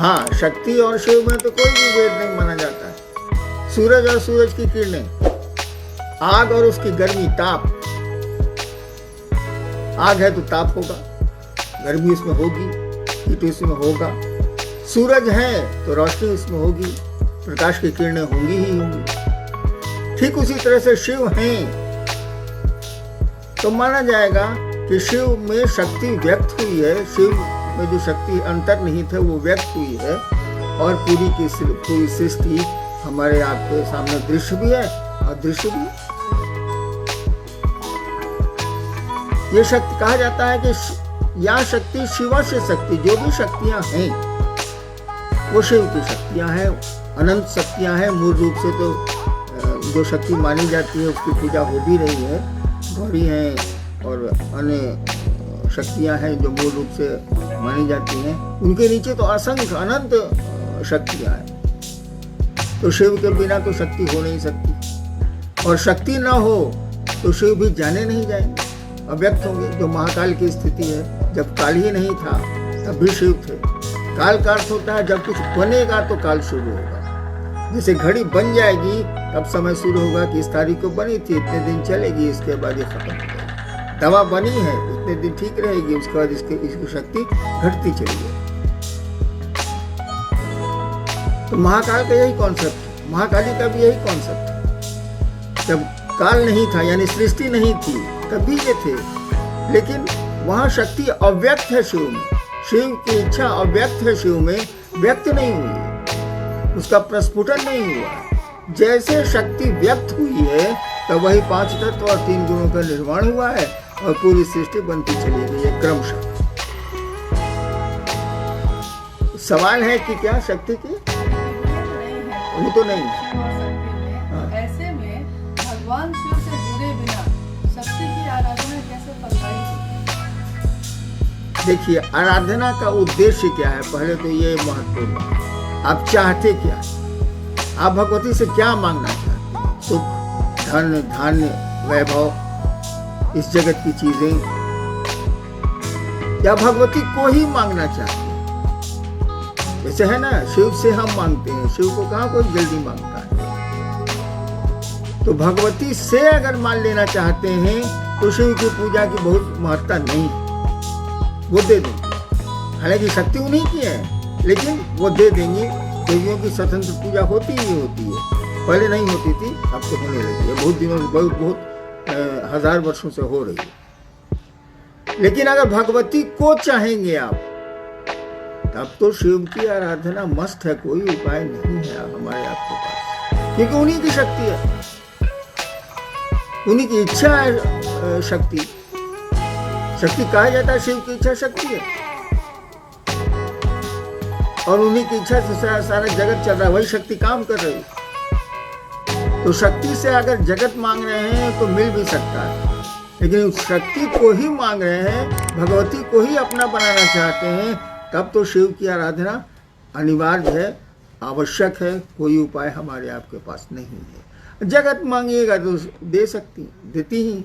हाँ, शक्ति और शिव में तो कोई भी भेद नहीं माना जाता है। सूरज और सूरज की किरणें, आग और उसकी गर्मी, ताप। आग है तो ताप होगा, गर्मी उसमें होगी, हीट उसमें होगा। सूरज है तो रोशनी उसमें होगी, प्रकाश की किरणें होंगी ही होंगी। ठीक उसी तरह से शिव हैं तो माना जाएगा कि शिव में शक्ति व्यक्त हुई है, शिव में जो शक्ति अंतर्निहित है वो व्यक्त हुई है, और पूरी सृष्टि हमारे आपके सामने दृश्य भी है अदृश्य भी है। ये शक्ति कहा जाता है कि या शक्ति शिवा से शक्ति, जो भी शक्तियां हैं वो शिव की शक्तियां हैं, अनंत शक्तियां हैं। मूल रूप से तो जो शक्ति मानी जाती है उसकी पूजा हो भी रही है, गौरी हैं और अन्य शक्तियां हैं जो मूल रूप से मानी जाती हैं। उनके नीचे तो असंख्य अनंत शक्तियां हैं। तो शिव के बिना तो शक्ति हो नहीं सकती, और शक्ति ना हो तो शिव भी जाने नहीं जाएंगे, अव्यक्त होंगे। जो महाकाल की स्थिति है, जब काल ही नहीं था तब भी शिव थे। काल का अर्थ होता है जब कुछ बनेगा तो काल शुरू होगा। जैसे घड़ी बन जाएगी तब समय शुरू होगा कि इस तारीख को बनी थी, इतने दिन चलेगी, इसके बाद ये खत्म हो जाएगी। दवा बनी है, इतने दिन ठीक रहेगी, उसके बाद इसकी शक्ति घटती चली जाएगी। तो महाकाल का यही कॉन्सेप्ट है, महाकाली का भी यही कॉन्सेप्ट है। जब काल नहीं था यानी सृष्टि नहीं थी तभी ये थे, लेकिन वहां शक्ति अव्यक्त है शिव में। शिव की इच्छा अव्यक्त है शिव में, व्यक्त नहीं हुई है, उसका प्रस्फुटन नहीं हुआ। जैसे शक्ति व्यक्त हुई है तब वही 5 तत्व और 3 गुणों का निर्माण हुआ है और पूरी सृष्टि बनती चली गई है क्रमशः। सवाल है कि क्या शक्ति की वो तो नहीं है। ऐसे में भगवान शिव से जुड़े बिना शक्ति की आराधना कैसे फलदायी होगी? देखिए, आराधना का उद्देश्य क्या है, पहले तो ये महत्वपूर्ण है। आप चाहते क्या, आप भगवती से क्या मांगना चाहते हैं? सुख, धन, धान्य, वैभव, इस जगत की चीजें, या भगवती को ही मांगना चाहते हैं? वैसे है ना, शिव से हम मांगते हैं, शिव को कहाँ कोई जल्दी मांगता है। तो भगवती से अगर मान लेना चाहते हैं तो शिव की पूजा की बहुत महत्ता नहीं, वो दे देंगे। हालांकि शक्ति उन्हीं की है, लेकिन वो दे देंगे। देवियों की स्वतंत्र पूजा होती ही होती है, पहले नहीं होती थी, अब तो होने लगी है, बहुत दिनों से, बहुत हजार वर्षों से हो रही है। लेकिन अगर भगवती को चाहेंगे आप तब तो शिव की आराधना मस्ट है, कोई उपाय नहीं है हमारे आपके पास, क्योंकि उन्हीं की शक्ति है, उन्हीं की इच्छा है। शक्ति कहा जाता है, शिव की इच्छा शक्ति है, और उन्हीं की इच्छा से सारा जगत चल रहा है, वही शक्ति काम कर रही है। तो शक्ति से अगर जगत मांग रहे हैं तो मिल भी सकता है, लेकिन उस शक्ति को ही मांग रहे हैं, भगवती को ही अपना बनाना चाहते हैं, तब तो शिव की आराधना अनिवार्य है, आवश्यक है। कोई उपाय हमारे आपके पास नहीं है। जगत मांगिएगा तो दे सकती, देती ही।